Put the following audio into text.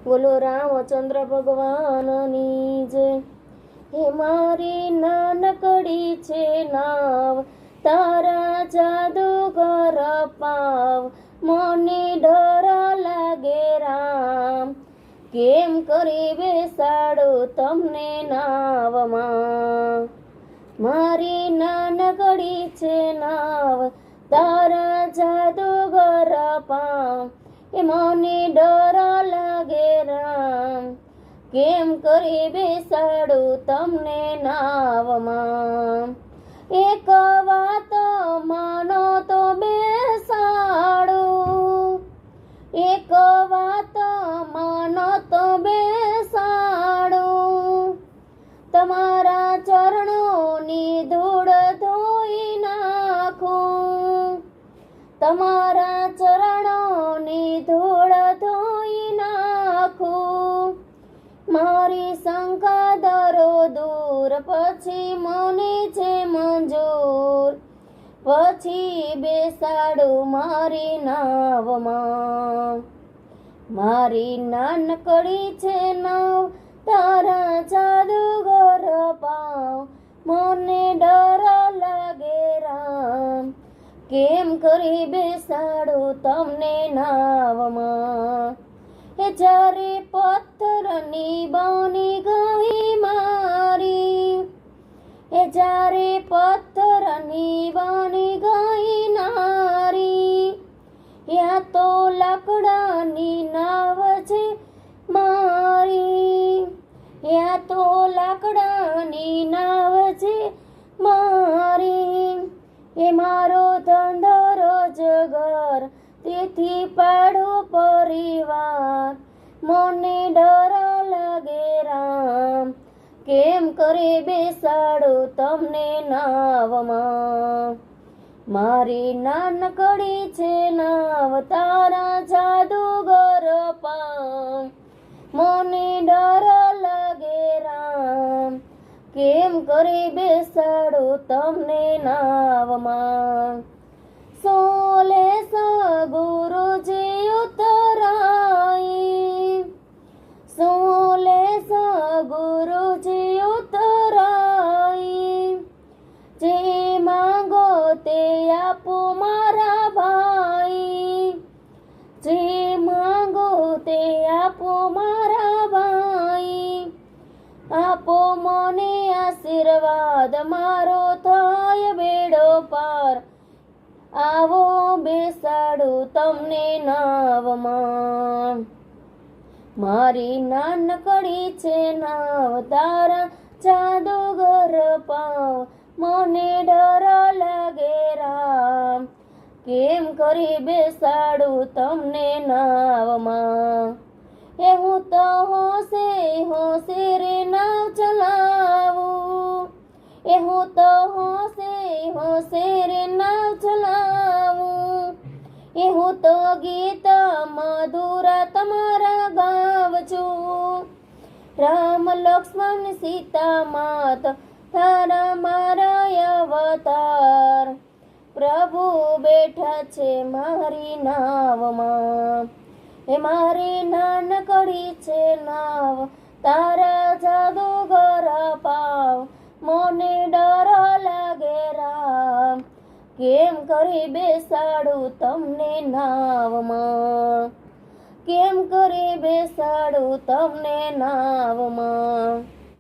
બોલો રામચંદ્ર ભગવાનની જય। હે મારી નાનકડી છે નાવ, તારા જાદુગર પાવ, મને ડર લાગે રામ, કેમ કરી બેસાડું તમને નાવમાં। મારી નાનકડી છે નાવ, તારા જાદુગર પાવ, એ મને ડર લાગે રામ, કેમ કરી બેસાડું તમને નાવમાં। એક વાત માનો તો બેસાડું, એક વાત માનો તો બેસાડું, તમારા ચરણોની ધૂળ ધોઈ નાખું, તમારા ચરણોની ધૂળ ધોઈ નાખું। મારી શંકા દરો દૂર, પછી મને છે મંજૂર, પછી બેસાડું મારી નાવમાં। મારી નાનકડી છે નાવ, તારા જાદુગર પાવ, મને ડર લાગે રામ, કેમ કરી બેસાડું તમને નાવમાં। એ જ્યારે પથ્થરની બની ગઈ મારી, એ જ્યારે પથ્થરની બની ગઈ નારી, યા તો લાકડાની નાવ છે મારી, યા તો લાકડાની નાવ છે મારી, એ મારો ધંધો રોજગાર, તેથી પાડો પરિવાર, મને ડર લાગે રામ, કેમ કરી બેસાડું તમને નાવમાં। મારી નાનકડી છે નાવ, તારા જાદુગર પાવ, મને ડર લાગે રામ, કેમ કરી બેસાડું તમને નાવમાં। સોલે ગુરુજી ઉતરાઈ, સોલે ગુરુજી ઉતરાઈ, જે માંગો તે આપો મારા ભાઈ, જે માંગો તે આપો મારા ભાઈ, આપો મને આશીર્વાદ, મારો થાય બેડો પાર, આવો બેસાડું તમને નાવમાં। મારી નાનકડી છે નાવ, તારા જાદુગર પાવ, મને ડર લાગે રામ, કેમ કરી બેસાડું તમને નાવમાં। એ હું તો હોશે હોશે રે નાવ ચલાવું, એ હું તો હોશે હોશે રે નાવ ચલાવું, એ હું તો ગીત મધુરા તમારા ગાવ છું। રામ લક્ષ્મણ સીતા માત, તારા મારા અવતાર, પ્રભુ બેઠા છે મારી નાવમાં। એ મારી નાનકડી છે નાવ, તારા જાદુગર પાવ, મને ડર લાગે રામ, કેમ કરી બેસાડું તમને નાવમાં, કેમ કરી બેસાડું તમને નાવમાં।